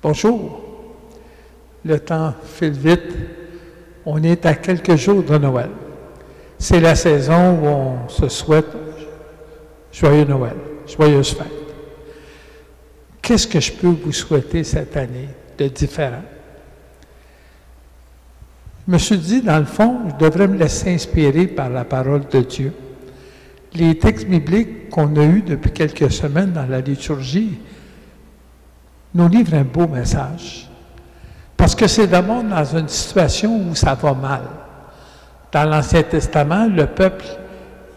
Bonjour. Le temps file vite. On est à quelques jours de Noël. C'est la saison où on se souhaite joyeux Noël, joyeuse fête. Qu'est-ce que je peux vous souhaiter cette année de différent? Je me suis dit, dans le fond, je devrais me laisser inspirer par la parole de Dieu. Les textes bibliques qu'on a eus depuis quelques semaines dans la liturgie nous livrent un beau message. Parce que c'est d'abord dans une situation où ça va mal. Dans l'Ancien Testament, le peuple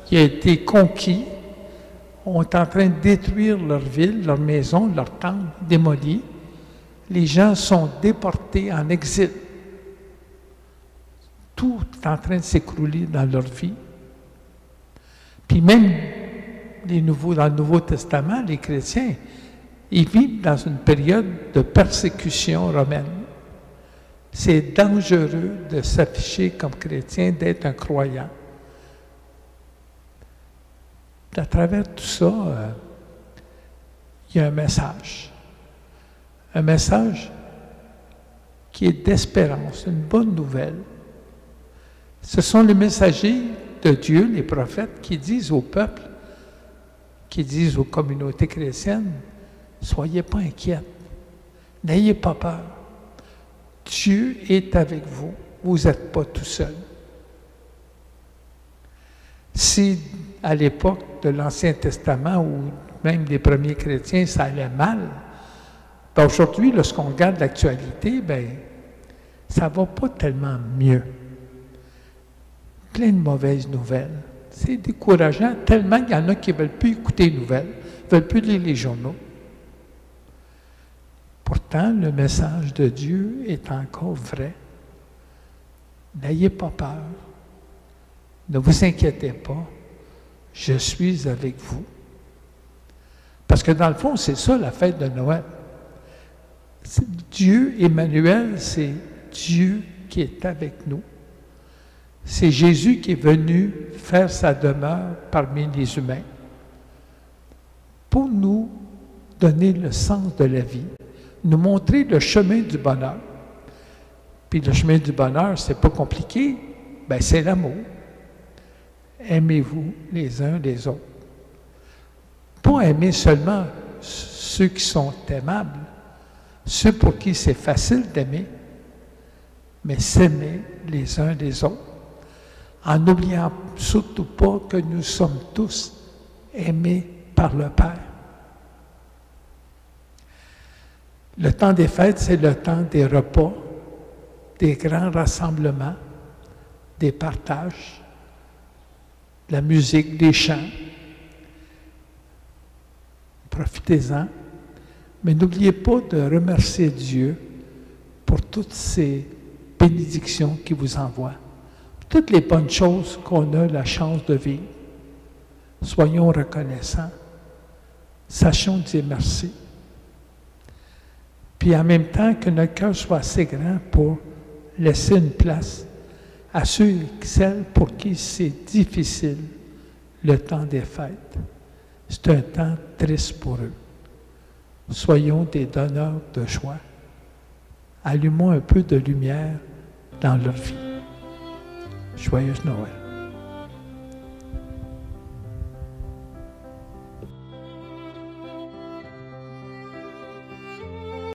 qui a été conquis, on est en train de détruire leur ville, leur maison, leur temple, démolis. Les gens sont déportés en exil. Tout est en train de s'écrouler dans leur vie. Puis même dans le Nouveau Testament, les chrétiens, ils vivent dans une période de persécution romaine. C'est dangereux de s'afficher comme chrétien, d'être un croyant. À travers tout ça, il y a un message. Un message qui est d'espérance, une bonne nouvelle. Ce sont les messagers de Dieu, les prophètes, qui disent au peuple, qui disent aux communautés chrétiennes, « Soyez pas inquiètes, n'ayez pas peur. Dieu est avec vous, vous n'êtes pas tout seul. » Si à l'époque de l'Ancien Testament ou même des premiers chrétiens, ça allait mal, ben aujourd'hui, lorsqu'on regarde l'actualité, ça ne va pas tellement mieux. Plein de mauvaises nouvelles. C'est décourageant, tellement qu'il y en a qui ne veulent plus écouter les nouvelles, ne veulent plus lire les journaux. Pourtant, le message de Dieu est encore vrai. N'ayez pas peur. Ne vous inquiétez pas. Je suis avec vous. Parce que dans le fond, c'est ça la fête de Noël. Dieu, Emmanuel, c'est Dieu qui est avec nous. C'est Jésus qui est venu faire sa demeure parmi les humains pour nous donner le sens de la vie, nous montrer le chemin du bonheur. Puis le chemin du bonheur, c'est pas compliqué, c'est l'amour. Aimez-vous les uns les autres. Pas aimer seulement ceux qui sont aimables, ceux pour qui c'est facile d'aimer, mais s'aimer les uns les autres, en n'oubliant surtout pas que nous sommes tous aimés par le Père. Le temps des fêtes, c'est le temps des repas, des grands rassemblements, des partages, la musique, des chants. Profitez-en, mais n'oubliez pas de remercier Dieu pour toutes ces bénédictions qu'il vous envoie, toutes les bonnes choses qu'on a la chance de vivre. Soyons reconnaissants, sachons dire merci. Puis en même temps, que notre cœur soit assez grand pour laisser une place à ceux et celles pour qui c'est difficile le temps des fêtes. C'est un temps triste pour eux. Soyons des donneurs de joie. Allumons un peu de lumière dans leur vie. Joyeuse Noël.